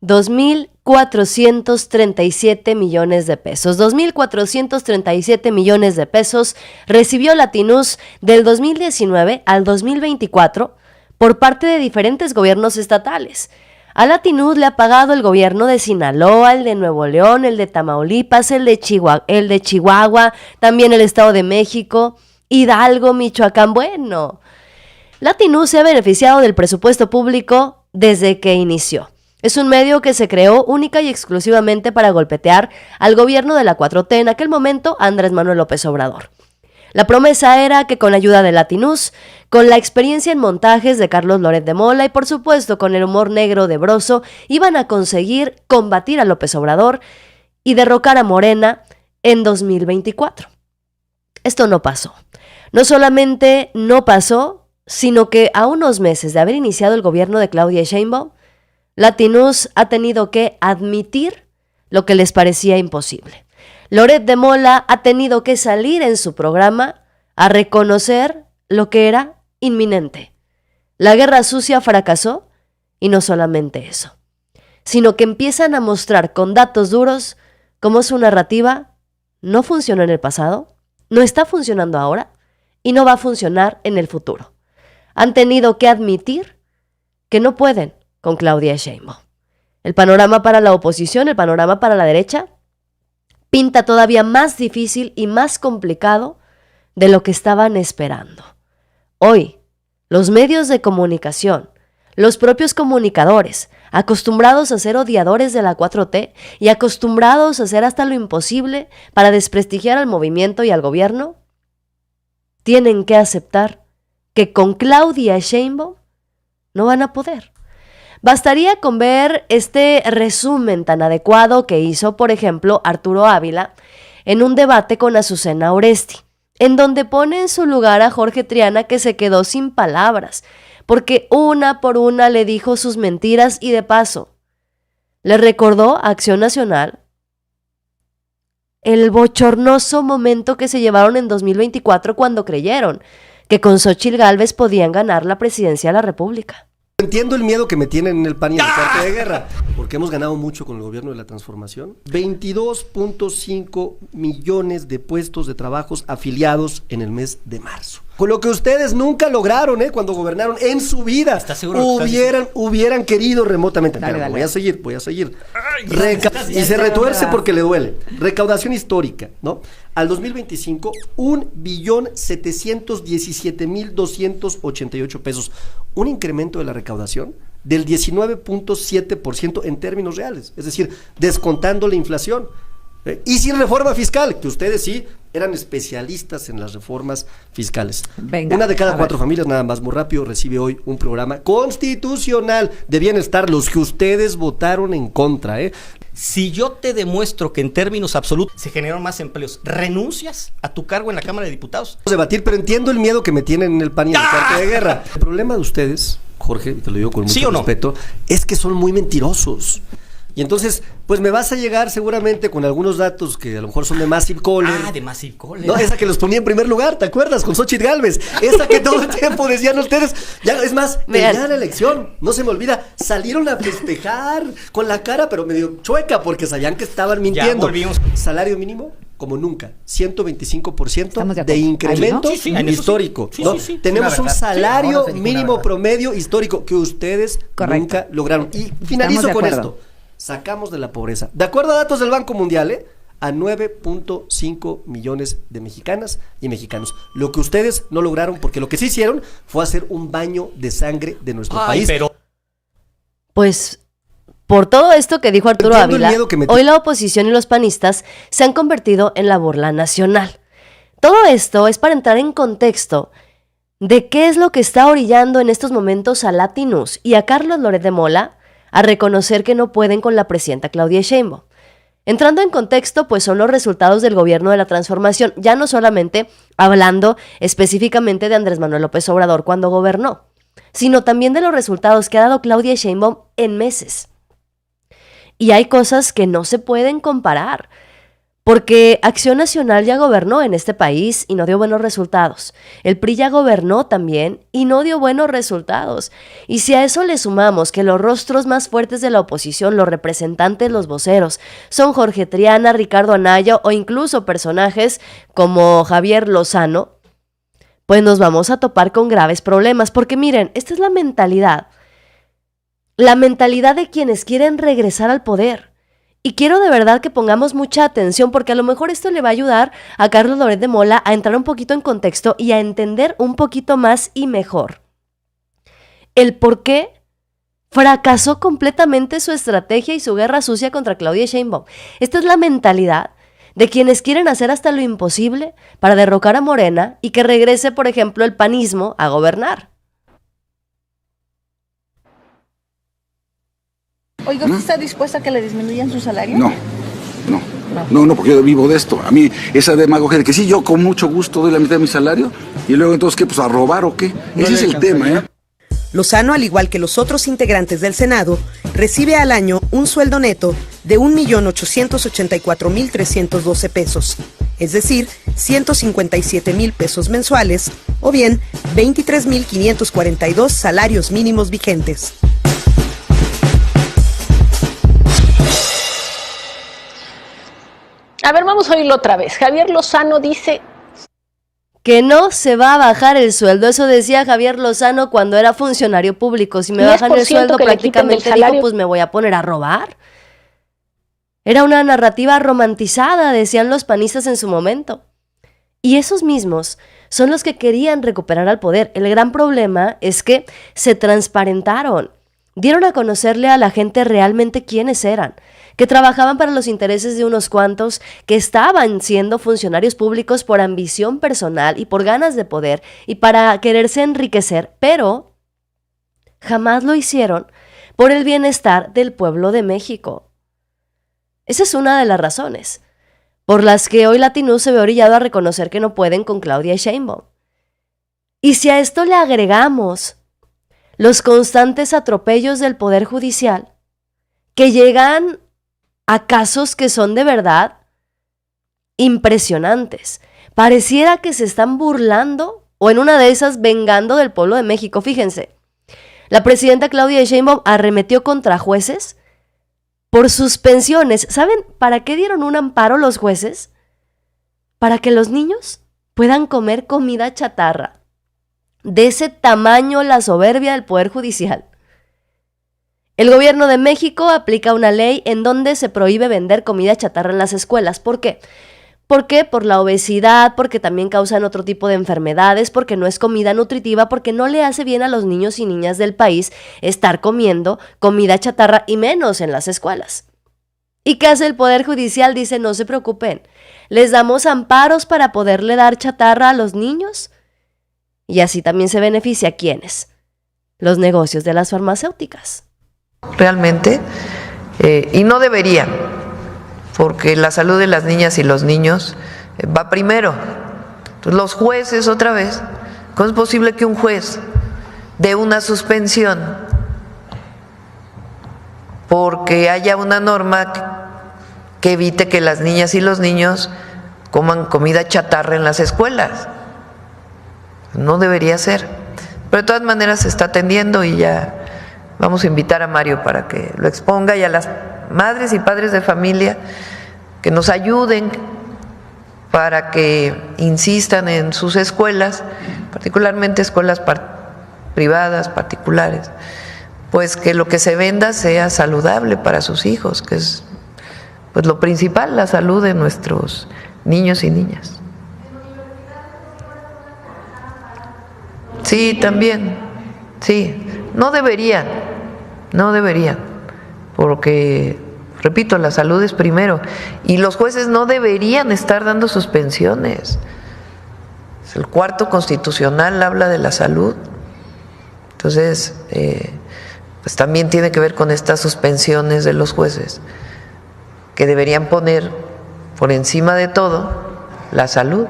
2,437 millones de pesos. 2,437 millones de pesos recibió Latinus del 2019 al 2024 por parte de diferentes gobiernos estatales. A Latinus le ha pagado el gobierno de Sinaloa, el de Nuevo León, el de Tamaulipas, el de Chihuahua, también el Estado de México, Hidalgo, Michoacán. Bueno, Latinus se ha beneficiado del presupuesto público desde que inició. Es un medio que se creó única y exclusivamente para golpetear al gobierno de la 4T, en aquel momento Andrés Manuel López Obrador. La promesa era que con la ayuda de Latinus, con la experiencia en montajes de Carlos Loret de Mola y por supuesto con el humor negro de Broso, iban a conseguir combatir a López Obrador y derrocar a Morena en 2024. Esto no pasó. No solamente no pasó, sino que a unos meses de haber iniciado el gobierno de Claudia Sheinbaum, Latinus ha tenido que admitir lo que les parecía imposible. Loret de Mola ha tenido que salir en su programa a reconocer lo que era inminente. La guerra sucia fracasó y no solamente eso, sino que empiezan a mostrar con datos duros cómo su narrativa no funcionó en el pasado, no está funcionando ahora y no va a funcionar en el futuro. Han tenido que admitir que no pueden con Claudia Sheinbaum. El panorama para la oposición, el panorama para la derecha, pinta todavía más difícil y más complicado de lo que estaban esperando. Hoy, los medios de comunicación, los propios comunicadores, acostumbrados a ser odiadores de la 4T y acostumbrados a hacer hasta lo imposible para desprestigiar al movimiento y al gobierno, tienen que aceptar que con Claudia Sheinbaum no van a poder. Bastaría con ver este resumen tan adecuado que hizo, por ejemplo, Arturo Ávila en un debate con Azucena Oresti, en donde pone en su lugar a Jorge Triana, que se quedó sin palabras, porque una por una le dijo sus mentiras y de paso le recordó a Acción Nacional el bochornoso momento que se llevaron en 2024 cuando creyeron que con Xóchitl Gálvez podían ganar la presidencia de la República. Entiendo el miedo que me tienen en el PAN y en el cuarto de guerra, porque hemos ganado mucho con el gobierno de la transformación. 22.5 millones de puestos de trabajos afiliados en el mes de marzo. Con lo que ustedes nunca lograron, cuando gobernaron en su vida. ¿Estás seguro? Hubieran querido remotamente. Dale, Pero dale. voy a seguir. Y se retuerce porque le duele. Recaudación histórica, ¿no? Al 2025, 1,717,288 pesos. Un incremento de la recaudación del 19.7% en términos reales. Es decir, descontando la inflación. Y sin reforma fiscal, que ustedes sí eran especialistas en las reformas fiscales. Venga, una de cada 4 familias, nada más, muy rápido, recibe hoy un programa constitucional de bienestar, los que ustedes votaron en contra. Si yo te demuestro que en términos absolutos se generaron más empleos, ¿renuncias a tu cargo en la Cámara de Diputados? Vamos a debatir, pero entiendo el miedo que me tienen en el PAN y en el cuarto de guerra. El problema de ustedes, Jorge, y te lo digo con ¿Sí mucho o no? respeto, es que son muy mentirosos. Y entonces, pues me vas a llegar seguramente con algunos datos que a lo mejor son de Massive Caller. De Massive Caller. No, esa que los ponía en primer lugar, ¿te acuerdas? Con Xóchitl Gálvez. Esa que todo el tiempo decían ustedes. Ya, es más, el día de la elección, no se me olvida, salieron a festejar con la cara, pero medio chueca, porque sabían que estaban mintiendo. Ya volvimos. Salario mínimo, como nunca, 125% de de incremento Ahí, ¿no? Sí, en eso histórico. sí. ¿no? Sí. Tenemos un salario Ahora se dijo una mínimo verdad. promedio histórico que ustedes nunca lograron. Y finalizo de con acuerdo. esto. Sacamos de la pobreza, de acuerdo a datos del Banco Mundial, a 9.5 millones de mexicanas y mexicanos. Lo que ustedes no lograron, porque lo que sí hicieron fue hacer un baño de sangre de nuestro país. Pero Pues por todo esto que dijo Arturo Entiendo el Ávila, miedo que me hoy la oposición y los panistas se han convertido en la burla nacional. Todo esto es para entrar en contexto de qué es lo que está orillando en estos momentos a Latinus y a Carlos Loret de Mola a reconocer que no pueden con la presidenta Claudia Sheinbaum. Entrando en contexto, pues son los resultados del gobierno de la transformación, ya no solamente hablando específicamente de Andrés Manuel López Obrador cuando gobernó, sino también de los resultados que ha dado Claudia Sheinbaum en meses. Y hay cosas que no se pueden comparar. Porque Acción Nacional ya gobernó en este país y no dio buenos resultados. El PRI ya gobernó también y no dio buenos resultados. Y si a eso le sumamos que los rostros más fuertes de la oposición, los representantes, los voceros, son Jorge Triana, Ricardo Anaya o incluso personajes como Javier Lozano, pues nos vamos a topar con graves problemas. Porque miren, esta es la mentalidad de quienes quieren regresar al poder. Y quiero de verdad que pongamos mucha atención porque a lo mejor esto le va a ayudar a Carlos Loret de Mola a entrar un poquito en contexto y a entender un poquito más y mejor el por qué fracasó completamente su estrategia y su guerra sucia contra Claudia Sheinbaum. Esta es la mentalidad de quienes quieren hacer hasta lo imposible para derrocar a Morena y que regrese, por ejemplo, el panismo a gobernar. Oiga, ¿usted está dispuesta a que le disminuyan su salario? No, porque yo vivo de esto. A mí, esa demagogia de que sí, yo con mucho gusto doy la mitad de mi salario y luego entonces, ¿qué? Pues a robar o qué. Ese es el tema, ¿eh? Lozano, al igual que los otros integrantes del Senado, recibe al año un sueldo neto de 1,884,312 pesos, es decir, 157,000 pesos mensuales, o bien 23,542 salarios mínimos vigentes. A ver, vamos a oírlo otra vez. Javier Lozano dice que no se va a bajar el sueldo. Eso decía Javier Lozano cuando era funcionario público. Si me bajan el sueldo, prácticamente dijo, pues me voy a poner a robar. Era una narrativa romantizada, decían los panistas en su momento. Y esos mismos son los que querían recuperar al poder. El gran problema es que se transparentaron. Dieron a conocerle a la gente realmente quiénes eran, que trabajaban para los intereses de unos cuantos, que estaban siendo funcionarios públicos por ambición personal y por ganas de poder y para quererse enriquecer, pero jamás lo hicieron por el bienestar del pueblo de México. Esa es una de las razones por las que hoy Latinus se ve orillado a reconocer que no pueden con Claudia Sheinbaum. Y si a esto le agregamos los constantes atropellos del Poder Judicial, que llegan a casos que son de verdad impresionantes. Pareciera que se están burlando o en una de esas vengando del pueblo de México. Fíjense, la presidenta Claudia Sheinbaum arremetió contra jueces por suspensiones. ¿Saben para qué dieron un amparo los jueces? Para que los niños puedan comer comida chatarra. De ese tamaño la soberbia del Poder Judicial. El gobierno de México aplica una ley en donde se prohíbe vender comida chatarra en las escuelas. ¿Por qué? ¿Por qué? Por la obesidad, porque también causan otro tipo de enfermedades, porque no es comida nutritiva, porque no le hace bien a los niños y niñas del país estar comiendo comida chatarra y menos en las escuelas. ¿Y qué hace el Poder Judicial? Dice, no se preocupen, les damos amparos para poderle dar chatarra a los niños. Y así también se beneficia a ¿quiénes? Los negocios de las farmacéuticas. Realmente, y no debería, porque la salud de las niñas y los niños va primero. Entonces, los jueces, otra vez, ¿cómo es posible que un juez dé una suspensión porque haya una norma que evite que las niñas y los niños coman comida chatarra en las escuelas? No debería ser, pero de todas maneras se está atendiendo y ya vamos a invitar a Mario para que lo exponga y a las madres y padres de familia que nos ayuden para que insistan en sus escuelas, particularmente escuelas privadas, particulares, pues que lo que se venda sea saludable para sus hijos, que es pues lo principal, la salud de nuestros niños y niñas. Sí, también, sí, no deberían, porque, repito, la salud es primero, y los jueces no deberían estar dando suspensiones. El cuarto constitucional habla de la salud, entonces, pues también tiene que ver con estas suspensiones de los jueces, que deberían poner por encima de todo la salud.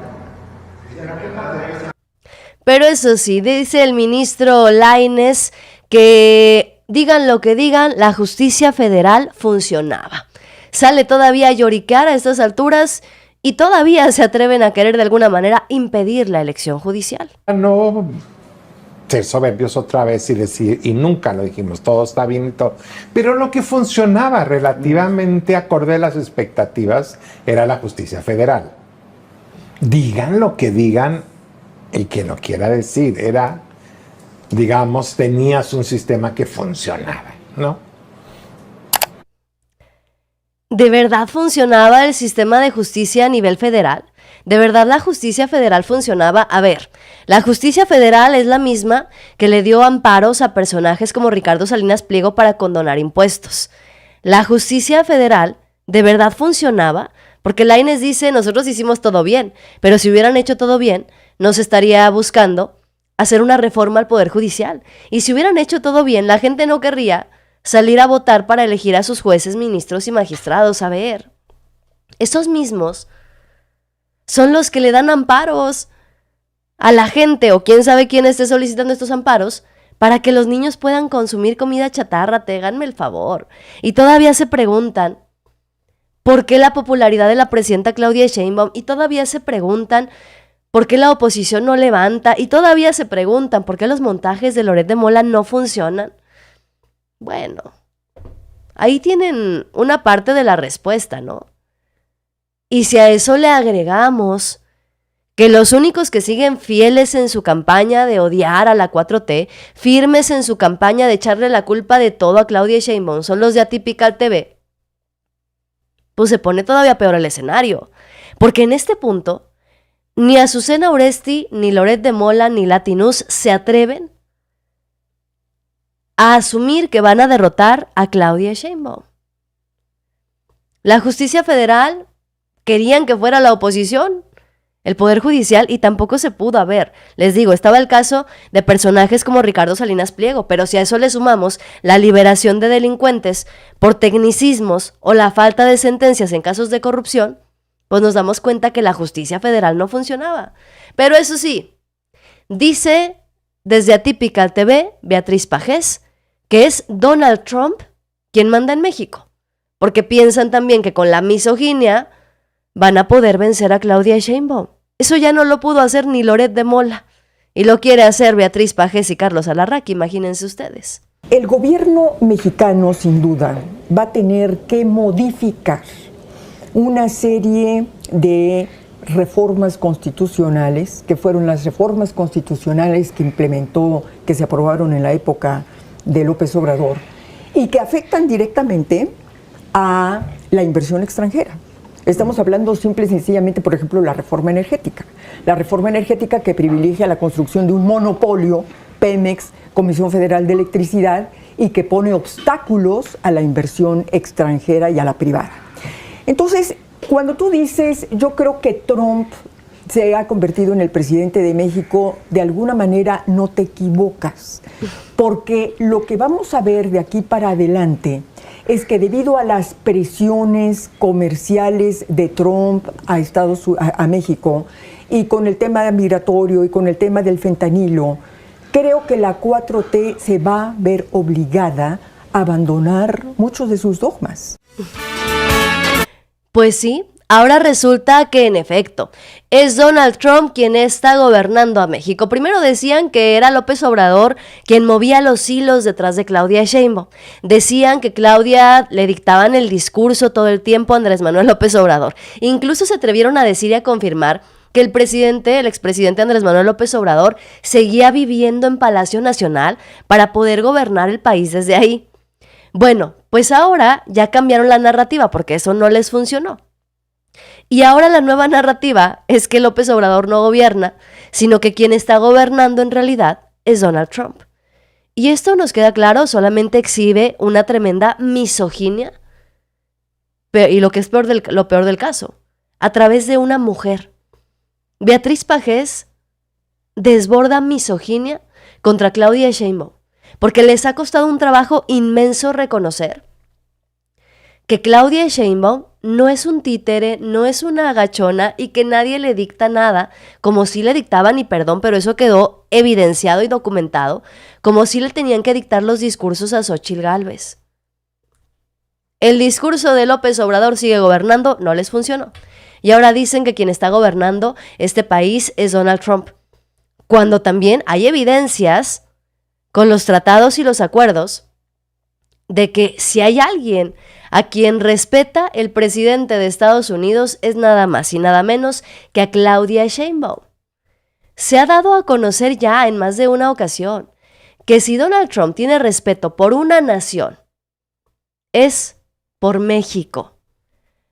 Pero eso sí, dice el ministro Lainez que digan lo que digan, la justicia federal funcionaba. sale todavía a lloriquear a estas alturas y todavía se atreven a querer de alguna manera impedir la elección judicial. No ser soberbios otra vez y decir, y nunca lo dijimos, todo está bien y todo, pero lo que funcionaba relativamente acorde a las expectativas era la justicia federal. Digan lo que digan el que lo quiera decir, era, digamos, tenías un sistema que funcionaba, ¿no? ¿De verdad funcionaba el sistema de justicia a nivel federal? ¿De verdad la justicia federal funcionaba? A ver, la justicia federal es la misma que le dio amparos a personajes como Ricardo Salinas Pliego para condonar impuestos. ¿La justicia federal de verdad funcionaba? Porque Lainez dice, nosotros hicimos todo bien, pero si hubieran hecho todo bien, no se estaría buscando hacer una reforma al Poder Judicial. Y si hubieran hecho todo bien, la gente no querría salir a votar para elegir a sus jueces, ministros y magistrados. A ver, estos mismos son los que le dan amparos a la gente o quién sabe quién esté solicitando estos amparos para que los niños puedan consumir comida chatarra. Téganme el favor. Y todavía se preguntan por qué la popularidad de la presidenta Claudia Sheinbaum, y todavía se preguntan por qué la oposición no levanta, y todavía se preguntan por qué los montajes de Loret de Mola no funcionan. Bueno, ahí tienen una parte de la respuesta, ¿no? Y si a eso le agregamos que los únicos que siguen fieles en su campaña de odiar a la 4T, firmes en su campaña de echarle la culpa de todo a Claudia Sheinbaum, son los de Atypical TV, pues se pone todavía peor el escenario. Porque en este punto, ni Azucena Oresti, ni Loret de Mola, ni Latinus se atreven a asumir que van a derrotar a Claudia Sheinbaum. La justicia federal querían que fuera la oposición, el Poder Judicial, y tampoco se pudo. A ver, les digo, estaba el caso de personajes como Ricardo Salinas Pliego, pero si a eso le sumamos la liberación de delincuentes por tecnicismos o la falta de sentencias en casos de corrupción, pues nos damos cuenta que la justicia federal no funcionaba. Pero eso sí, dice desde Atypical TV Beatriz Pajés que es Donald Trump quien manda en México, porque piensan también que con la misoginia van a poder vencer a Claudia Sheinbaum. Eso ya no lo pudo hacer ni Loret de Mola, y lo quiere hacer Beatriz Pajés y Carlos Alarraqui, imagínense ustedes. El gobierno mexicano, sin duda, va a tener que modificar una serie de reformas constitucionales, que fueron las reformas constitucionales que implementó, que se aprobaron en la época de López Obrador, y que afectan directamente a la inversión extranjera. Estamos hablando simple y sencillamente, por ejemplo, la reforma energética. La reforma energética que privilegia la construcción de un monopolio, Pemex, Comisión Federal de Electricidad, y que pone obstáculos a la inversión extranjera y a la privada. Entonces, cuando tú dices, yo creo que Trump se ha convertido en el presidente de México, de alguna manera no te equivocas, porque lo que vamos a ver de aquí para adelante es que debido a las presiones comerciales de Trump a México, y con el tema migratorio y con el tema del fentanilo, creo que la 4T se va a ver obligada a abandonar muchos de sus dogmas. Pues sí, ahora resulta que en efecto es Donald Trump quien está gobernando a México. Primero decían que era López Obrador quien movía los hilos detrás de Claudia Sheinbaum. Decían que Claudia le dictaban el discurso todo el tiempo a Andrés Manuel López Obrador. Incluso se atrevieron a decir y a confirmar que el expresidente Andrés Manuel López Obrador seguía viviendo en Palacio Nacional para poder gobernar el país desde ahí. Bueno, pues ahora ya cambiaron la narrativa porque eso no les funcionó. Y ahora la nueva narrativa es que López Obrador no gobierna, sino que quien está gobernando en realidad es Donald Trump. Y esto nos queda claro, solamente exhibe una tremenda misoginia, y lo que es lo peor del caso, a través de una mujer. Beatriz Pajés desborda misoginia contra Claudia Sheinbaum, porque les ha costado un trabajo inmenso reconocer que Claudia Sheinbaum no es un títere, no es una agachona y que nadie le dicta nada, como si le dictaban, y perdón, pero eso quedó evidenciado y documentado, como si le tenían que dictar los discursos a Xóchitl Gálvez. El discurso de López Obrador sigue gobernando, no les funcionó. Y ahora dicen que quien está gobernando este país es Donald Trump, cuando también hay evidencias con los tratados y los acuerdos de que si hay alguien a quien respeta el presidente de Estados Unidos es nada más y nada menos que a Claudia Sheinbaum. Se ha dado a conocer ya en más de una ocasión que si Donald Trump tiene respeto por una nación, es por México.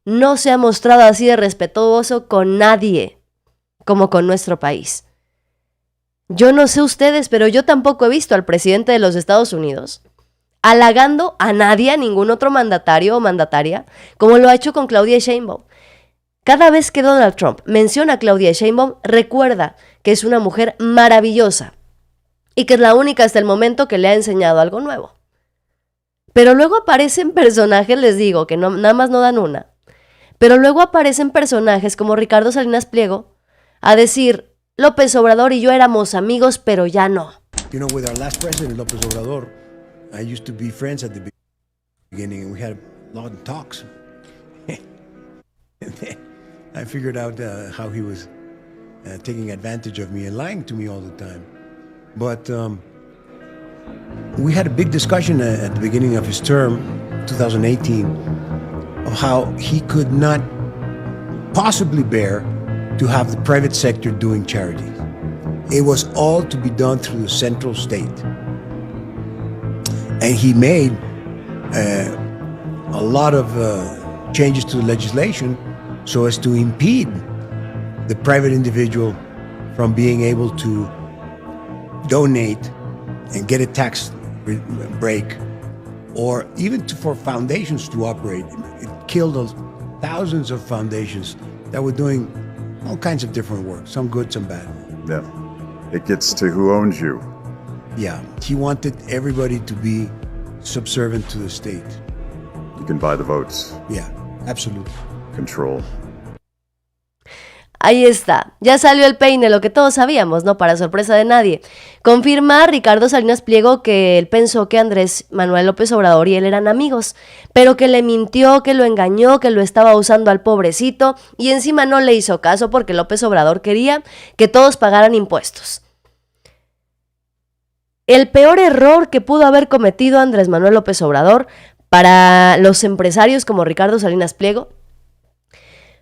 No se ha mostrado así de respetuoso con nadie como con nuestro país. Yo no sé ustedes, pero yo tampoco he visto al presidente de los Estados Unidos halagando a nadie, a ningún otro mandatario o mandataria, como lo ha hecho con Claudia Sheinbaum. Cada vez que Donald Trump menciona a Claudia Sheinbaum, recuerda que es una mujer maravillosa y que es la única hasta el momento que le ha enseñado algo nuevo. Pero luego aparecen personajes, les digo, que no, nada más no dan una, pero luego aparecen personajes como Ricardo Salinas Pliego a decir, López Obrador y yo éramos amigos, pero ya no. You know, with our last president, López Obrador, I used to be friends at the beginning, and we had a lot of talks. And then I figured out how he was taking advantage of me and lying to me all the time. But we had a big discussion at the beginning of his term, 2018, of how he could not possibly bear to have the private sector doing charity. It was all to be done through the central state. And he made a lot of changes to the legislation so as to impede the private individual from being able to donate and get a tax break, or even for foundations to operate. It killed thousands of foundations that were doing all kinds of different work, some good, some bad. Yeah, it gets to who owns you. Yeah, he wanted everybody to be subservient to the state. You can buy the votes. Yeah, absolutely. Control. Ahí está, ya salió el peine, lo que todos sabíamos, ¿no? Para sorpresa de nadie. Confirma Ricardo Salinas Pliego que él pensó que Andrés Manuel López Obrador y él eran amigos, pero que le mintió, que lo engañó, que lo estaba usando al pobrecito y encima no le hizo caso porque López Obrador quería que todos pagaran impuestos. El peor error que pudo haber cometido Andrés Manuel López Obrador para los empresarios como Ricardo Salinas Pliego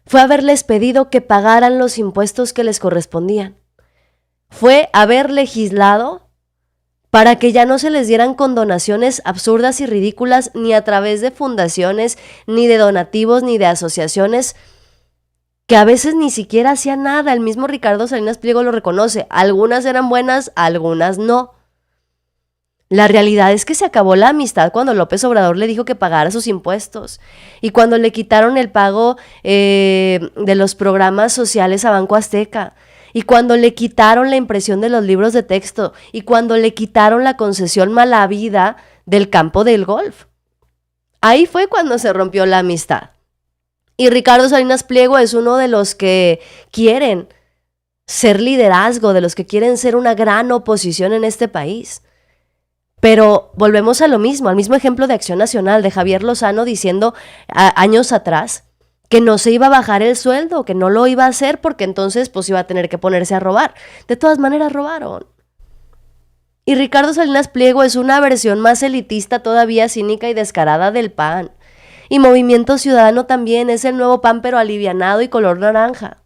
fue haberles pedido que pagaran los impuestos que les correspondían. Fue haber legislado para que ya no se les dieran condonaciones absurdas y ridículas ni a través de fundaciones, ni de donativos, ni de asociaciones, que a veces ni siquiera hacían nada. El mismo Ricardo Salinas Pliego lo reconoce. Algunas eran buenas, algunas no. La realidad es que se acabó la amistad cuando López Obrador le dijo que pagara sus impuestos y cuando le quitaron el pago de los programas sociales a Banco Azteca y cuando le quitaron la impresión de los libros de texto y cuando le quitaron la concesión mala vida del campo del golf. Ahí fue cuando se rompió la amistad. Y Ricardo Salinas Pliego es uno de los que quieren ser liderazgo, de los que quieren ser una gran oposición en este país. Pero volvemos a lo mismo, al mismo ejemplo de Acción Nacional, de Javier Lozano diciendo años atrás que no se iba a bajar el sueldo, que no lo iba a hacer porque entonces pues iba a tener que ponerse a robar. De todas maneras robaron. Y Ricardo Salinas Pliego es una versión más elitista, todavía cínica y descarada del PAN. Y Movimiento Ciudadano también es el nuevo PAN pero alivianado y color naranja.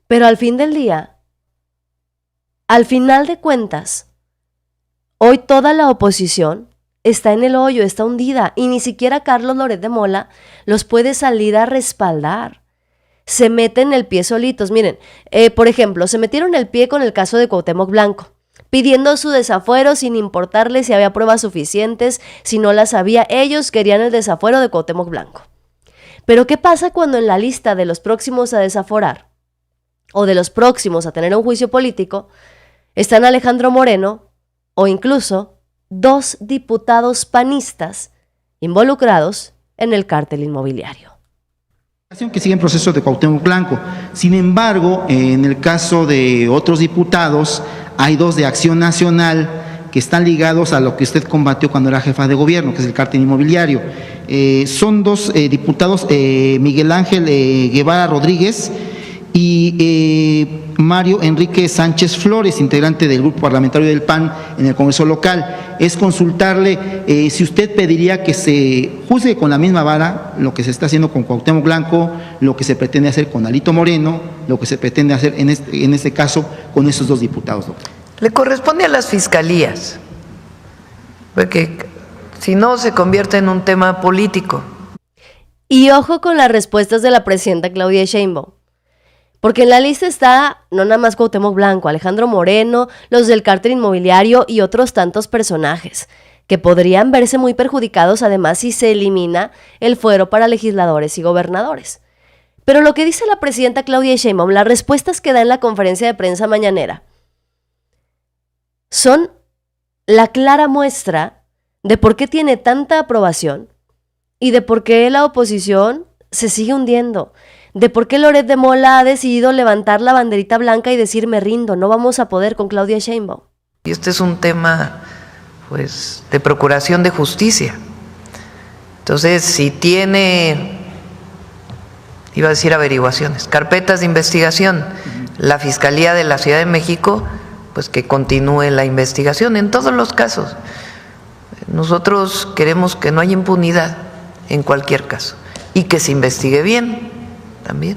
Pero al fin del día, al final de cuentas, hoy toda la oposición está en el hoyo, está hundida y ni siquiera Carlos Loret de Mola los puede salir a respaldar. Se meten el pie solitos. Miren, por ejemplo, se metieron el pie con el caso de Cuauhtémoc Blanco, pidiendo su desafuero sin importarles si había pruebas suficientes, si no las había. Ellos querían el desafuero de Cuauhtémoc Blanco. Pero ¿qué pasa cuando en la lista de los próximos a desaforar o de los próximos a tener un juicio político están Alejandro Moreno o incluso 2 diputados panistas involucrados en el cártel inmobiliario? Que sigue en proceso de Cuauhtémoc Blanco. Sin embargo, en el caso de otros diputados, hay 2 de Acción Nacional que están ligados a lo que usted combatió cuando era jefa de gobierno, que es el cártel inmobiliario. Son dos diputados, Miguel Ángel Guevara Rodríguez y Mario Enrique Sánchez Flores, integrante del grupo parlamentario del PAN en el Congreso local. Es consultarle si usted pediría que se juzgue con la misma vara lo que se está haciendo con Cuauhtémoc Blanco, lo que se pretende hacer con Alito Moreno, lo que se pretende hacer en este caso con esos dos diputados, doctor. Le corresponde a las fiscalías, porque si no se convierte en un tema político. Y ojo con las respuestas de la presidenta Claudia Sheinbaum. Porque en la lista está no nada más Cuauhtémoc Blanco, Alejandro Moreno, los del cártel inmobiliario y otros tantos personajes que podrían verse muy perjudicados además si se elimina el fuero para legisladores y gobernadores. Pero lo que dice la presidenta Claudia Sheinbaum, las respuestas que da en la conferencia de prensa mañanera, son la clara muestra de por qué tiene tanta aprobación y de por qué la oposición se sigue hundiendo, de por qué Loret de Mola ha decidido levantar la banderita blanca y decir me rindo, no vamos a poder con Claudia Sheinbaum. Y este es un tema, pues, de procuración de justicia. Entonces, si tiene, iba a decir averiguaciones, carpetas de investigación, la Fiscalía de la Ciudad de México, pues que continúe la investigación en todos los casos. Nosotros queremos que no haya impunidad en cualquier caso y que se investigue bien también.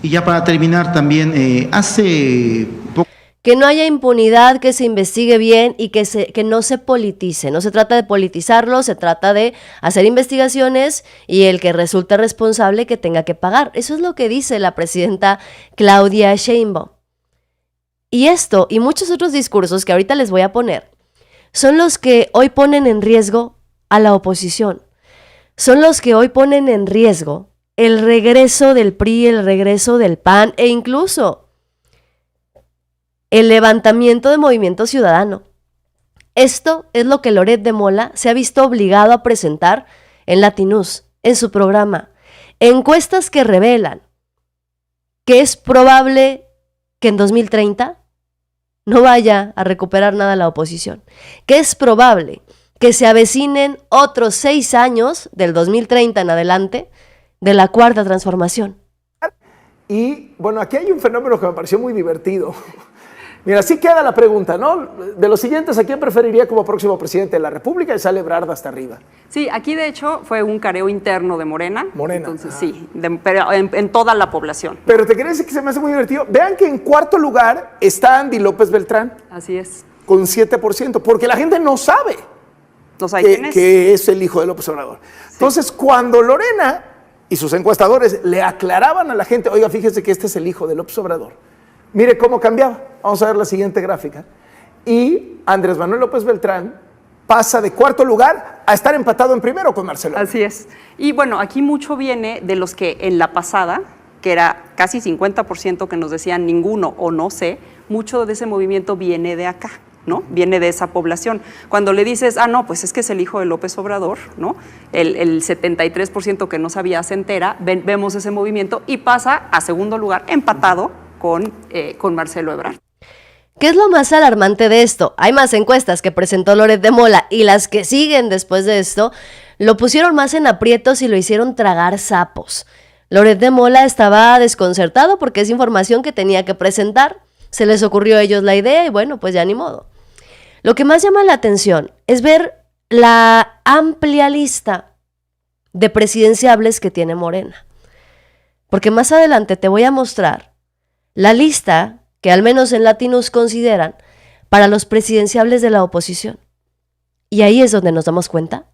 Y ya para terminar también, hace poco... Que no haya impunidad, que se investigue bien y que no se politice. No se trata de politizarlo, se trata de hacer investigaciones y el que resulte responsable que tenga que pagar. Eso es lo que dice la presidenta Claudia Sheinbaum. Y esto y muchos otros discursos que ahorita les voy a poner son los que hoy ponen en riesgo a la oposición. Son los que hoy ponen en riesgo el regreso del PRI, el regreso del PAN e incluso el levantamiento de Movimiento Ciudadano. Esto es lo que Loret de Mola se ha visto obligado a presentar en Latinus, en su programa. Encuestas que revelan que es probable que en 2030 no vaya a recuperar nada la oposición, que es probable que se avecinen otros 6 años, del 2030 en adelante, de la cuarta transformación. Y bueno, aquí hay un fenómeno que me pareció muy divertido. Mira, así queda la pregunta, ¿no? De los siguientes, ¿a quién preferiría como próximo presidente de la República? Y sale Ebrard hasta arriba. Sí, aquí de hecho fue un careo interno de Morena. Morena. Entonces sí, pero en toda la población. Pero te quería decir que se me hace muy divertido. Vean que en cuarto lugar está Andy López Beltrán. Así es. Con 7%, porque la gente no sabe que es el hijo de López Obrador. Sí. Entonces, cuando Lorena y sus encuestadores le aclaraban a la gente, oiga, fíjese que este es el hijo de López Obrador, mire cómo cambiaba. Vamos a ver la siguiente gráfica. Y Andrés Manuel López Beltrán pasa de cuarto lugar a estar empatado en primero con Marcelo. Así es. Y bueno, aquí mucho viene de los que en la pasada, que era casi 50% que nos decían ninguno o no sé, mucho de ese movimiento viene de acá, ¿no? Viene de esa población. Cuando le dices, no, pues es que es el hijo de López Obrador, ¿no? El 73% que no sabía se entera, vemos ese movimiento y pasa a segundo lugar empatado con Marcelo Ebrard. ¿Qué es lo más alarmante de esto? Hay más encuestas que presentó Loret de Mola y las que siguen después de esto lo pusieron más en aprietos y lo hicieron tragar sapos. Loret de Mola estaba desconcertado porque es información que tenía que presentar. Se les ocurrió a ellos la idea y bueno, pues ya ni modo. Lo que más llama la atención es ver la amplia lista de presidenciables que tiene Morena. Porque más adelante te voy a mostrar la lista que al menos en Latinus consideran para los presidenciables de la oposición. Y ahí es donde nos damos cuenta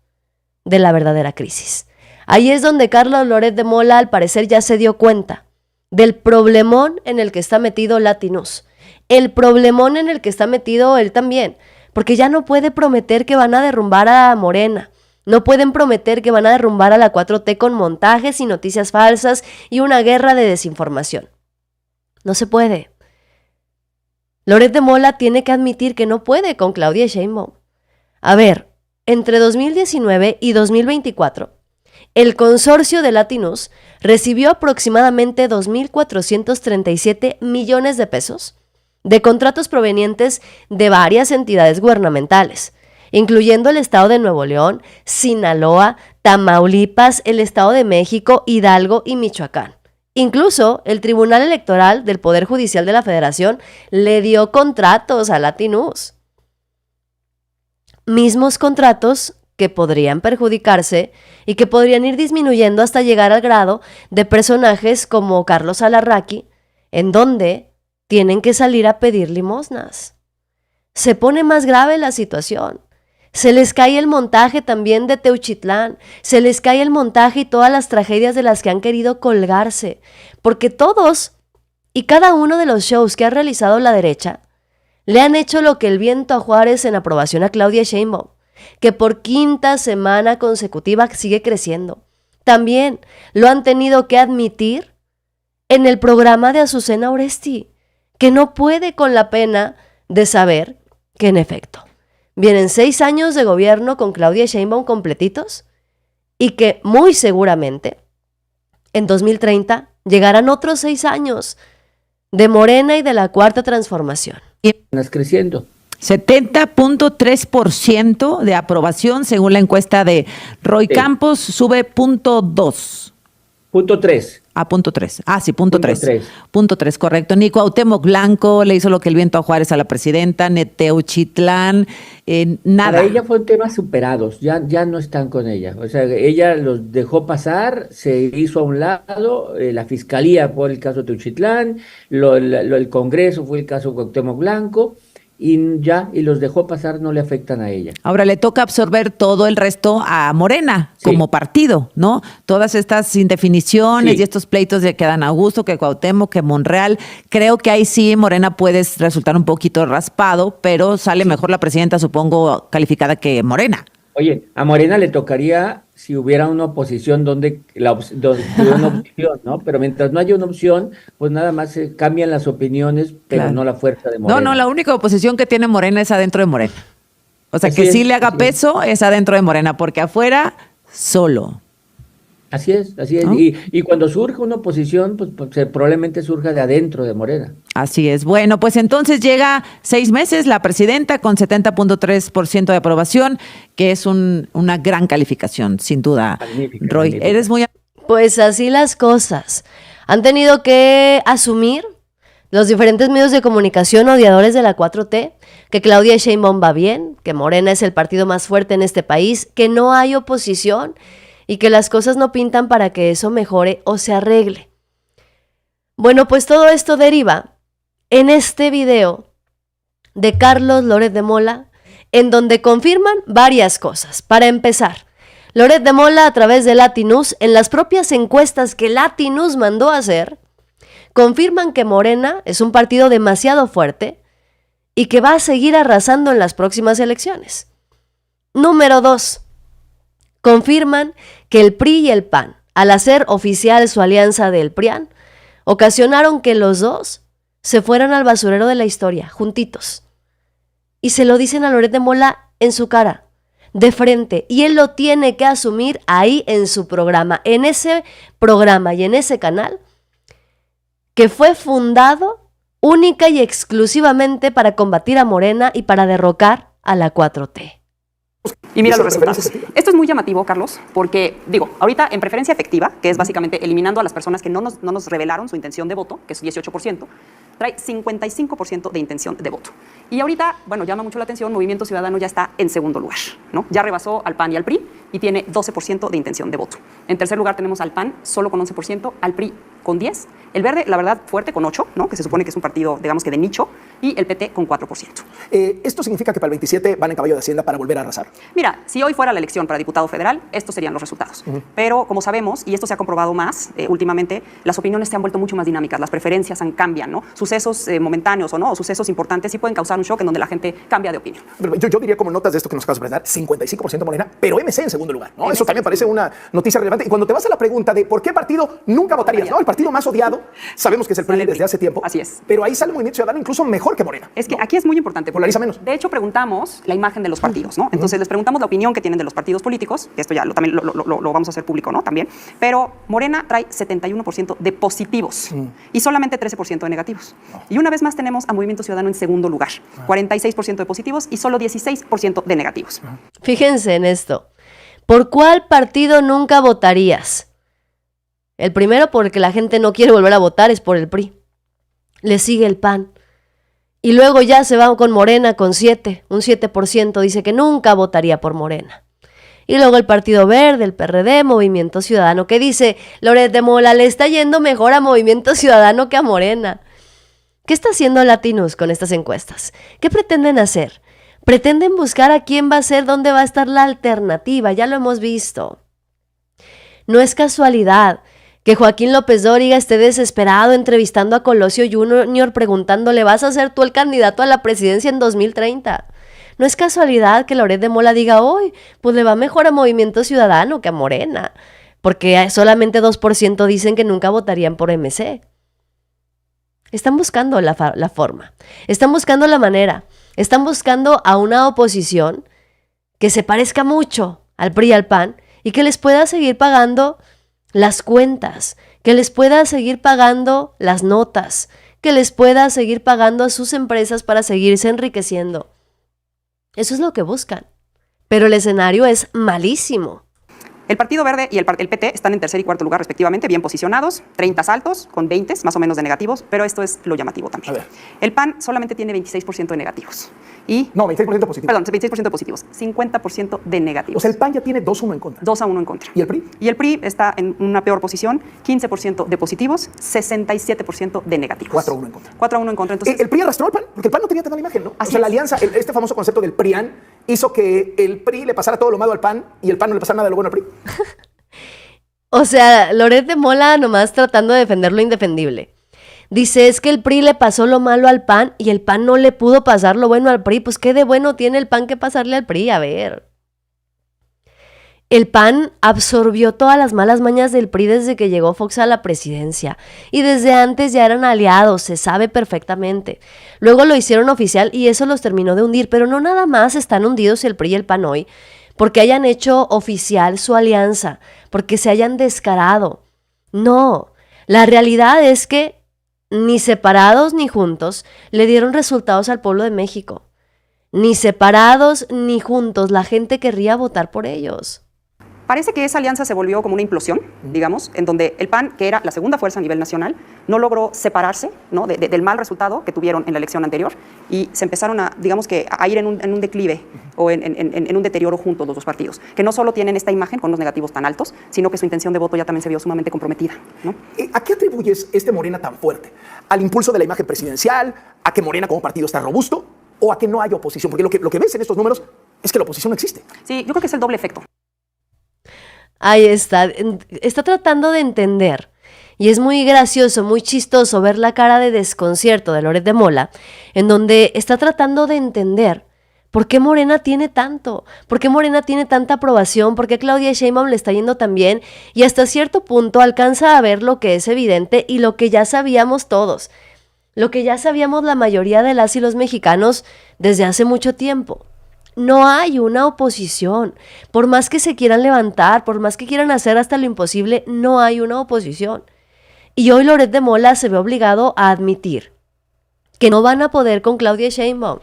de la verdadera crisis. Ahí es donde Carlos Loret de Mola al parecer ya se dio cuenta del problemón en el que está metido Latinus, el problemón en el que está metido él también, porque ya no puede prometer que van a derrumbar a Morena, no pueden prometer que van a derrumbar a la 4T con montajes y noticias falsas y una guerra de desinformación. No se puede. Loret de Mola tiene que admitir que no puede con Claudia Sheinbaum. A ver, entre 2019 y 2024, el consorcio de Latinus recibió aproximadamente 2.437 millones de pesos de contratos provenientes de varias entidades gubernamentales, incluyendo el Estado de Nuevo León, Sinaloa, Tamaulipas, el Estado de México, Hidalgo y Michoacán. Incluso el Tribunal Electoral del Poder Judicial de la Federación le dio contratos a Latinus. Mismos contratos que podrían perjudicarse y que podrían ir disminuyendo hasta llegar al grado de personajes como Carlos Alarraqui, en donde tienen que salir a pedir limosnas. Se pone más grave la situación. Se les cae el montaje también de Teuchitlán, se les cae el montaje y todas las tragedias de las que han querido colgarse, porque todos y cada uno de los shows que ha realizado la derecha le han hecho lo que el viento a Juárez en aprobación a Claudia Sheinbaum, que por quinta semana consecutiva sigue creciendo. También lo han tenido que admitir en el programa de Azucena Oresti, que no puede con la pena de saber que en efecto vienen 6 años de gobierno con Claudia Sheinbaum completitos y que muy seguramente en 2030 llegarán otros 6 años de Morena y de la Cuarta Transformación. Creciendo. 70.3% de aprobación según la encuesta de Roy Campos, sube 0.2. 0.3. Punto 3. Sí, punto 3. Punto 3, correcto. Ni Cuauhtémoc Blanco le hizo lo que el viento a Juárez a la presidenta, ni Teuchitlán, nada. Para ella fueron temas superados, ya no están con ella. O sea, ella los dejó pasar, se hizo a un lado, la fiscalía fue el caso de Teuchitlán, el Congreso fue el caso de Cuauhtémoc Blanco, y los dejó pasar, no le afectan a ella. Ahora le toca absorber todo el resto a Morena como partido, ¿no? Todas estas indefiniciones y estos pleitos de que Dan Augusto, que Cuauhtémoc, que Monreal, creo que ahí sí Morena puede resultar un poquito raspado, pero sale mejor la presidenta, supongo, calificada que Morena. Oye, a Morena le tocaría si hubiera una oposición donde hubiera una opción, ¿no? Pero mientras no haya una opción, pues nada más se cambian las opiniones, pero no la fuerza de Morena. No, la única oposición que tiene Morena es adentro de Morena. O sea, que sí le haga peso es adentro de Morena, porque afuera, solo. Así es. ¿No? Y cuando surge una oposición, pues probablemente surja de adentro de Morena. Así es. Bueno, pues entonces llega 6 meses la presidenta con 70.3% de aprobación, que es una gran calificación, sin duda. Roy, magnífica. Eres muy... Pues así las cosas. Han tenido que asumir los diferentes medios de comunicación odiadores de la 4T, que Claudia Sheinbaum va bien, que Morena es el partido más fuerte en este país, que no hay oposición y que las cosas no pintan para que eso mejore o se arregle. Bueno, pues todo esto deriva en este video de Carlos Loret de Mola, en donde confirman varias cosas. Para empezar, Loret de Mola, a través de Latinus, en las propias encuestas que Latinus mandó a hacer, confirman que Morena es un partido demasiado fuerte y que va a seguir arrasando en las próximas elecciones. Número 2. Confirman que el PRI y el PAN, al hacer oficial su alianza del PRIAN, ocasionaron que los dos se fueran al basurero de la historia, juntitos. Y se lo dicen a Loret de Mola en su cara, de frente, y él lo tiene que asumir ahí en su programa, en ese programa y en ese canal, que fue fundado única y exclusivamente para combatir a Morena y para derrocar a la 4T. Y mira los resultados. Esto es muy llamativo, Carlos, porque, ahorita en preferencia efectiva, que es básicamente eliminando a las personas que no nos revelaron su intención de voto, que es 18%, trae 55% de intención de voto. Y ahorita, llama mucho la atención, Movimiento Ciudadano ya está en segundo lugar, ¿no? Ya rebasó al PAN y al PRI y tiene 12% de intención de voto. En tercer lugar tenemos al PAN solo con 11%, al PRI con 10%, el Verde, la verdad, fuerte con 8%, ¿no? Que se supone que es un partido, digamos que de nicho, y el PT con 4%. ¿Esto significa que para el 27 van en caballo de Hacienda para volver a arrasar? Mira, si hoy fuera la elección para diputado federal, estos serían los resultados. Pero, como sabemos, y esto se ha comprobado más últimamente, las opiniones se han vuelto mucho más dinámicas, las preferencias cambian, ¿no? Sucesos momentáneos o sucesos importantes sí pueden causar un shock en donde la gente cambia de opinión. Yo diría como notas de esto que nos acabas de presentar, 55% Morena, pero MC en segundo segundo lugar, ¿no? Eso también parece una noticia relevante. Y cuando te vas a la pregunta de por qué partido nunca votarías, ¿no? El partido más odiado, sabemos que es el PRI desde hace tiempo. Así es. Pero ahí sale el Movimiento Ciudadano incluso mejor que Morena. Es que aquí es muy importante. Polariza menos. De hecho, preguntamos la imagen de los partidos, ¿no? Entonces, les preguntamos la opinión que tienen de los partidos políticos, que esto ya también lo vamos a hacer público, ¿no? También. Pero Morena trae 71% de positivos y solamente 13% de negativos. Y una vez más tenemos a Movimiento Ciudadano en segundo lugar. 46% de positivos y solo 16% de negativos. Fíjense en esto. ¿Por cuál partido nunca votarías? El primero, porque la gente no quiere volver a votar, es por el PRI. Le sigue el PAN. Y luego ya se va con Morena con un 7% dice que nunca votaría por Morena. Y luego el Partido Verde, el PRD, Movimiento Ciudadano, que dice, Loret de Mola le está yendo mejor a Movimiento Ciudadano que a Morena. ¿Qué está haciendo Latinus con estas encuestas? ¿Qué pretenden hacer? Pretenden buscar a quién va a ser, dónde va a estar la alternativa, ya lo hemos visto. No es casualidad que Joaquín López Dóriga esté desesperado entrevistando a Colosio Junior preguntándole, ¿vas a ser tú el candidato a la presidencia en 2030? No es casualidad que Loret de Mola diga, hoy, pues le va mejor a Movimiento Ciudadano que a Morena, porque solamente 2% dicen que nunca votarían por MC. Están buscando la forma, están buscando la manera, están buscando a una oposición que se parezca mucho al PRI y al PAN y que les pueda seguir pagando las cuentas, que les pueda seguir pagando las notas, que les pueda seguir pagando a sus empresas para seguirse enriqueciendo. Eso es lo que buscan, pero el escenario es malísimo. El Partido Verde y el PT están en tercer y cuarto lugar respectivamente, bien posicionados, 30 altos, con 20 más o menos de negativos, pero esto es lo llamativo también. El PAN solamente tiene 26% de negativos. No, 26% positivos. Perdón, 26% de positivos, 50% de negativos. O sea, el PAN ya tiene 2-1 en contra. 2-1 en contra. ¿Y el PRI? Y el PRI está en una peor posición, 15% de positivos, 67% de negativos. 4-1 en contra. 4-1 en contra. Entonces, el PRI arrastró al PAN, porque el PAN no tenía tan mala imagen, ¿no? O sea, la alianza, este famoso concepto del PRIAN, hizo que el PRI le pasara todo lo malo al PAN y el PAN no le pasara nada de lo bueno al PRI. O sea, Loret de Mola nomás tratando de defender lo indefendible. Dice, es que el PRI le pasó lo malo al PAN y el PAN no le pudo pasar lo bueno al PRI. Pues, ¿qué de bueno tiene el PAN que pasarle al PRI? A ver. El PAN absorbió todas las malas mañas del PRI desde que llegó Fox a la presidencia. Y desde antes ya eran aliados, se sabe perfectamente. Luego lo hicieron oficial y eso los terminó de hundir. Pero no nada más están hundidos el PRI y el PAN hoy, porque hayan hecho oficial su alianza, porque se hayan descarado. No, la realidad es que ni separados ni juntos le dieron resultados al pueblo de México. Ni separados ni juntos la gente querría votar por ellos. parece que esa alianza se volvió como una implosión, digamos, en donde el PAN, que era la segunda fuerza a nivel nacional, no logró separarse, ¿no? del mal resultado que tuvieron en la elección anterior y se empezaron a, digamos que, a ir en un declive o en un deterioro juntos los dos partidos, que no solo tienen esta imagen con los negativos tan altos, sino que su intención de voto ya también se vio sumamente comprometida, ¿no? ¿A qué atribuyes este Morena tan fuerte? ¿Al impulso de la imagen presidencial? ¿A que Morena como partido está robusto? ¿O a que no hay oposición? Porque lo que ves en estos números es que la oposición no existe. Sí, yo creo que es el doble efecto. Ahí está tratando de entender. Y es muy gracioso, muy chistoso ver la cara de desconcierto de Loret de Mola, en donde está tratando de entender por qué Morena tiene tanto, por qué Morena tiene tanta aprobación, por qué Claudia Sheinbaum le está yendo tan bien, y hasta cierto punto alcanza a ver lo que es evidente y lo que ya sabíamos todos, lo que ya sabíamos la mayoría de las y los mexicanos desde hace mucho tiempo. No hay una oposición. Por más que se quieran levantar, por más que quieran hacer hasta lo imposible, no hay una oposición. Y hoy Loret de Mola se ve obligado a admitir que no van a poder con Claudia Sheinbaum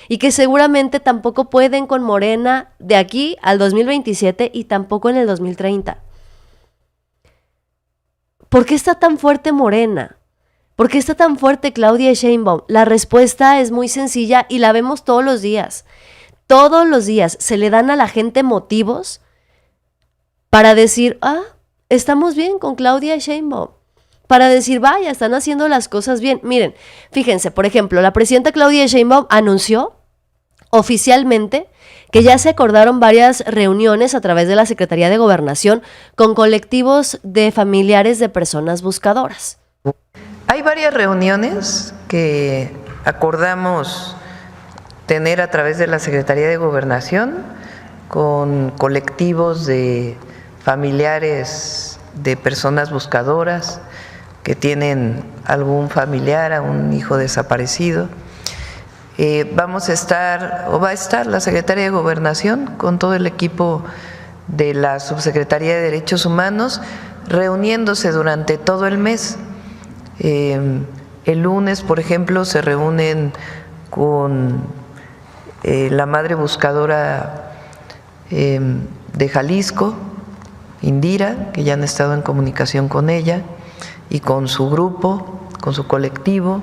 y que seguramente tampoco pueden con Morena de aquí al 2027 y tampoco en el 2030. ¿Por qué está tan fuerte Morena? ¿Por qué está tan fuerte Claudia Sheinbaum? La respuesta es muy sencilla y la vemos todos los días. Todos los días se le dan a la gente motivos para decir, estamos bien con Claudia Sheinbaum. Para decir, vaya, están haciendo las cosas bien. Miren, fíjense, por ejemplo, la presidenta Claudia Sheinbaum anunció oficialmente que ya se acordaron varias reuniones a través de la Secretaría de Gobernación con colectivos de familiares de personas buscadoras. Hay varias reuniones que acordamos tener a través de la Secretaría de Gobernación con colectivos de familiares de personas buscadoras que tienen algún familiar, a un hijo desaparecido. Vamos a estar, o va a estar la Secretaría de Gobernación con todo el equipo de la Subsecretaría de Derechos Humanos, reuniéndose durante todo el mes. El lunes, por ejemplo, se reúnen con la madre buscadora de Jalisco, Indira, que ya han estado en comunicación con ella, y con su grupo, con su colectivo,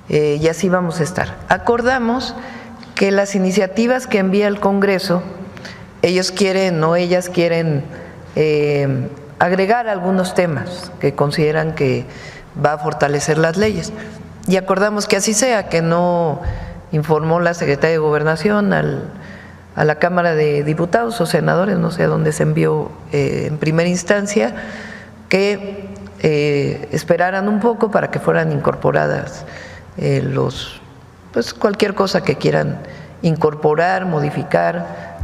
y así vamos a estar. Acordamos que las iniciativas que envía el Congreso, ellos quieren o ellas quieren agregar algunos temas que consideran que va a fortalecer las leyes. Y acordamos que así sea, que no informó la Secretaría de Gobernación a la Cámara de Diputados o senadores, no sé a dónde se envió en primera instancia, que esperaran un poco para que fueran incorporadas pues cualquier cosa que quieran incorporar, modificar.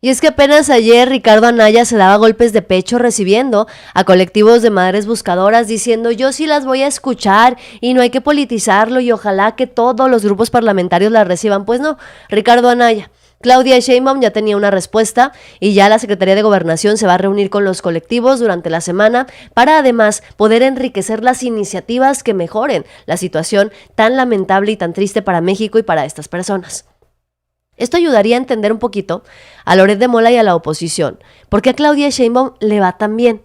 Y es que apenas ayer Ricardo Anaya se daba golpes de pecho recibiendo a colectivos de madres buscadoras diciendo yo sí las voy a escuchar y no hay que politizarlo y ojalá que todos los grupos parlamentarios las reciban. Pues no, Ricardo Anaya. Claudia Sheinbaum ya tenía una respuesta y ya la Secretaría de Gobernación se va a reunir con los colectivos durante la semana para además poder enriquecer las iniciativas que mejoren la situación tan lamentable y tan triste para México y para estas personas. Esto ayudaría a entender un poquito a Loret de Mola y a la oposición, porque a Claudia Sheinbaum le va tan bien.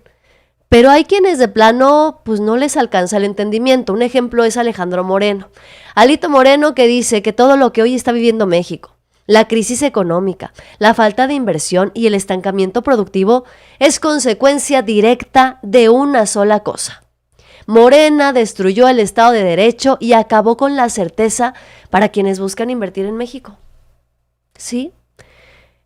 Pero hay quienes de plano pues no les alcanza el entendimiento. Un ejemplo es Alejandro Moreno. Alito Moreno, que dice que todo lo que hoy está viviendo México, la crisis económica, la falta de inversión y el estancamiento productivo es consecuencia directa de una sola cosa. Morena destruyó el Estado de Derecho y acabó con la certeza para quienes buscan invertir en México. Sí,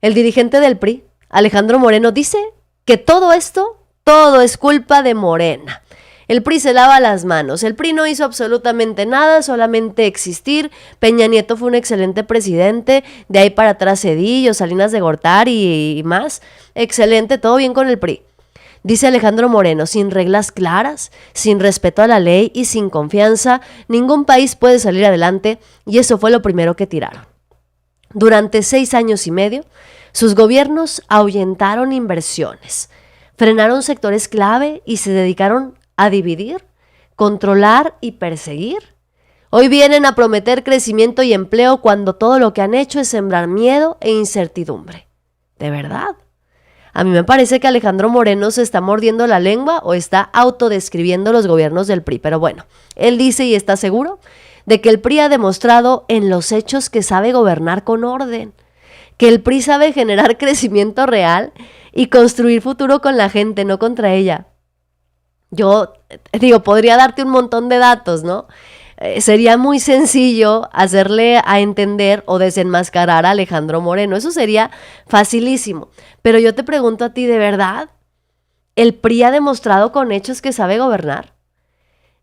el dirigente del PRI, Alejandro Moreno, dice que todo esto, todo es culpa de Morena. El PRI se lava las manos, el PRI no hizo absolutamente nada, solamente existir. Peña Nieto fue un excelente presidente, de ahí para atrás Zedillo, Salinas de Gortari y más. Excelente, todo bien con el PRI. Dice Alejandro Moreno, sin reglas claras, sin respeto a la ley y sin confianza, ningún país puede salir adelante y eso fue lo primero que tiraron. Durante 6 años y medio, sus gobiernos ahuyentaron inversiones, frenaron sectores clave y se dedicaron a dividir, controlar y perseguir. Hoy vienen a prometer crecimiento y empleo cuando todo lo que han hecho es sembrar miedo e incertidumbre. ¿De verdad? A mí me parece que Alejandro Moreno se está mordiendo la lengua o está autodescribiendo los gobiernos del PRI. Pero bueno, él dice y está seguro de que el PRI ha demostrado en los hechos que sabe gobernar con orden, que el PRI sabe generar crecimiento real y construir futuro con la gente, no contra ella. Yo digo, podría darte un montón de datos, ¿no? Sería muy sencillo hacerle a entender o desenmascarar a Alejandro Moreno. Eso sería facilísimo. Pero yo te pregunto a ti, ¿de verdad? ¿El PRI ha demostrado con hechos que sabe gobernar?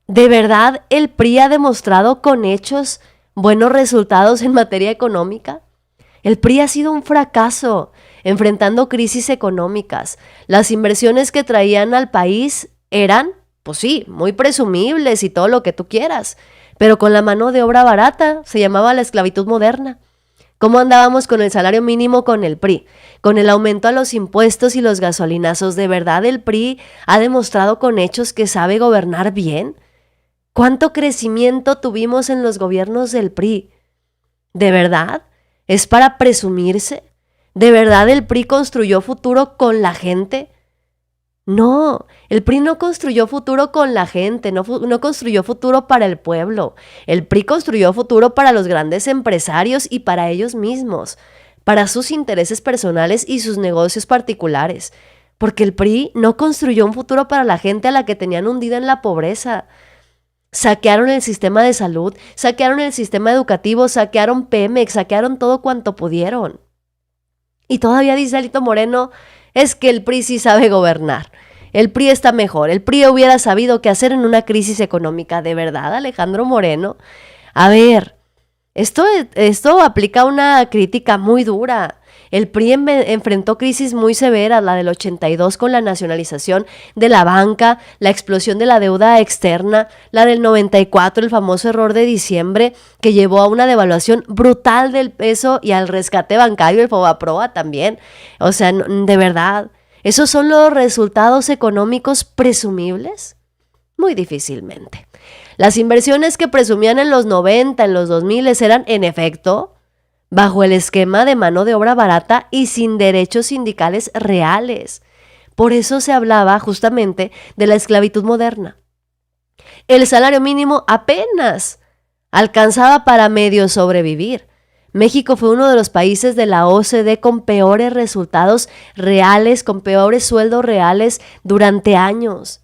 ¿De verdad el PRI ha demostrado con hechos buenos resultados en materia económica? El PRI ha sido un fracaso enfrentando crisis económicas. Las inversiones que traían al país eran, pues sí, muy presumibles y todo lo que tú quieras, pero con la mano de obra barata, se llamaba la esclavitud moderna. ¿Cómo andábamos con el salario mínimo con el PRI? Con el aumento a los impuestos y los gasolinazos. ¿De verdad el PRI ha demostrado con hechos que sabe gobernar bien? ¿Cuánto crecimiento tuvimos en los gobiernos del PRI? ¿De verdad? ¿Es para presumirse? ¿De verdad el PRI construyó futuro con la gente? No, el PRI no construyó futuro con la gente, no construyó futuro para el pueblo. El PRI construyó futuro para los grandes empresarios y para ellos mismos, para sus intereses personales y sus negocios particulares. Porque el PRI no construyó un futuro para la gente a la que tenían hundida en la pobreza. Saquearon el sistema de salud, saquearon el sistema educativo, saquearon Pemex, saquearon todo cuanto pudieron. Y todavía dice Alito Moreno, es que el PRI sí sabe gobernar. El PRI está mejor. El PRI hubiera sabido qué hacer en una crisis económica. ¿De verdad, Alejandro Moreno? A ver, esto aplica una crítica muy dura. El PRI enfrentó crisis muy severas, la del 82 con la nacionalización de la banca, la explosión de la deuda externa, la del 94, el famoso error de diciembre que llevó a una devaluación brutal del peso y al rescate bancario, el Fobaproa también. O sea, de verdad, ¿esos son los resultados económicos presumibles? Muy difícilmente. Las inversiones que presumían en los 90, en los 2000 eran, en efecto, bajo el esquema de mano de obra barata y sin derechos sindicales reales. Por eso se hablaba justamente de la esclavitud moderna. El salario mínimo apenas alcanzaba para medio sobrevivir. México fue uno de los países de la OCDE con peores resultados reales, con peores sueldos reales durante años.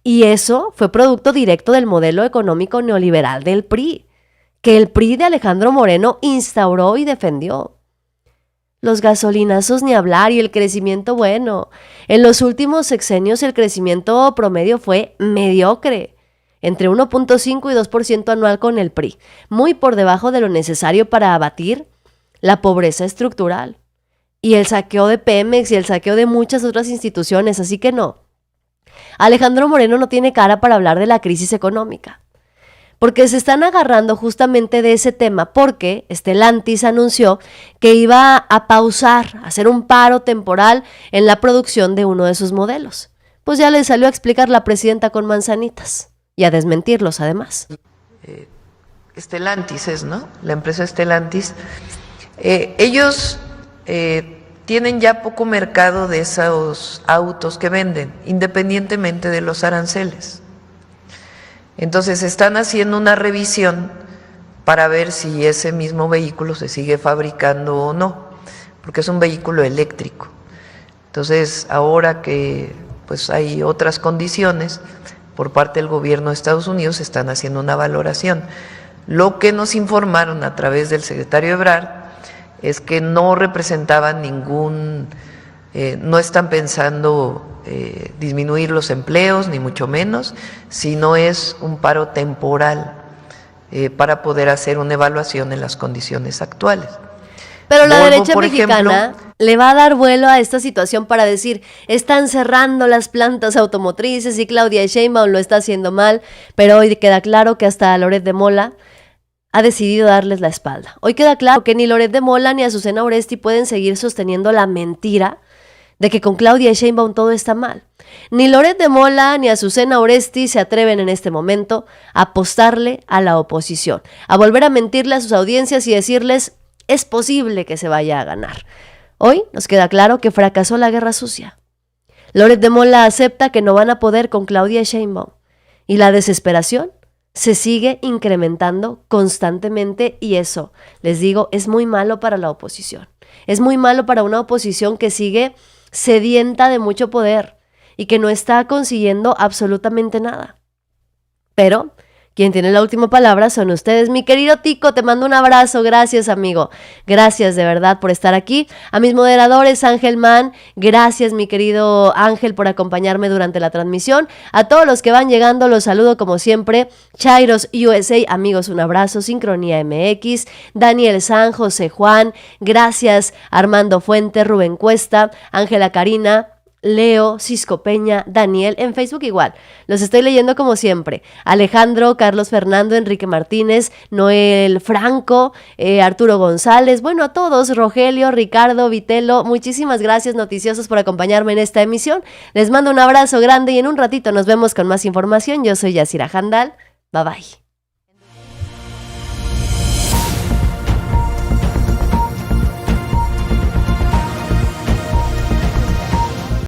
Y eso fue producto directo del modelo económico neoliberal del PRI, que el PRI de Alejandro Moreno instauró y defendió. Los gasolinazos ni hablar, y el crecimiento, bueno, en los últimos sexenios el crecimiento promedio fue mediocre, entre 1.5 y 2% anual con el PRI, muy por debajo de lo necesario para abatir la pobreza estructural, y el saqueo de Pemex y el saqueo de muchas otras instituciones, así que no. Alejandro Moreno no tiene cara para hablar de la crisis económica, porque se están agarrando justamente de ese tema, porque Stellantis anunció que iba a pausar, a hacer un paro temporal en la producción de uno de sus modelos. Pues ya le salió a explicar la presidenta con manzanitas y a desmentirlos además. Stellantis es, ¿no? La empresa Stellantis. Ellos tienen ya poco mercado de esos autos que venden, independientemente de los aranceles. Entonces están haciendo una revisión para ver si ese mismo vehículo se sigue fabricando o no, porque es un vehículo eléctrico. Entonces, ahora que pues hay otras condiciones por parte del gobierno de Estados Unidos, están haciendo una valoración. Lo que nos informaron a través del secretario Ebrard es que no representaban no están pensando disminuir los empleos, ni mucho menos, sino es un paro temporal para poder hacer una evaluación en las condiciones actuales. Pero la derecha mexicana le va a dar vuelo a esta situación para decir, están cerrando las plantas automotrices y Claudia Sheinbaum lo está haciendo mal, pero hoy queda claro que hasta Loret de Mola ha decidido darles la espalda. Hoy queda claro que ni Loret de Mola ni Azucena Oresti pueden seguir sosteniendo la mentira de que con Claudia Sheinbaum todo está mal. Ni Loret de Mola ni Azucena Oresti se atreven en este momento a apostarle a la oposición, a volver a mentirle a sus audiencias y decirles, es posible que se vaya a ganar. Hoy nos queda claro que fracasó la guerra sucia. Loret de Mola acepta que no van a poder con Claudia Sheinbaum y la desesperación se sigue incrementando constantemente y eso, les digo, es muy malo para la oposición. Es muy malo para una oposición que sigue sedienta de mucho poder y que no está consiguiendo absolutamente nada. Pero quien tiene la última palabra son ustedes. Mi querido Tico, te mando un abrazo. Gracias, amigo. Gracias de verdad por estar aquí. A mis moderadores, Ángel Man, gracias, mi querido Ángel, por acompañarme durante la transmisión. A todos los que van llegando, los saludo como siempre. Chairos USA, amigos, un abrazo. Sincronía MX, Daniel San, José Juan, gracias, Armando Fuente, Rubén Cuesta, Ángela Karina, Leo, Cisco Peña, Daniel, en Facebook igual. Los estoy leyendo como siempre. Alejandro, Carlos Fernando, Enrique Martínez, Noel Franco, Arturo González, bueno, a todos, Rogelio, Ricardo, Vitelo, muchísimas gracias, noticiosos, por acompañarme en esta emisión. Les mando un abrazo grande y en un ratito nos vemos con más información. Yo soy Yasira Handal. Bye bye.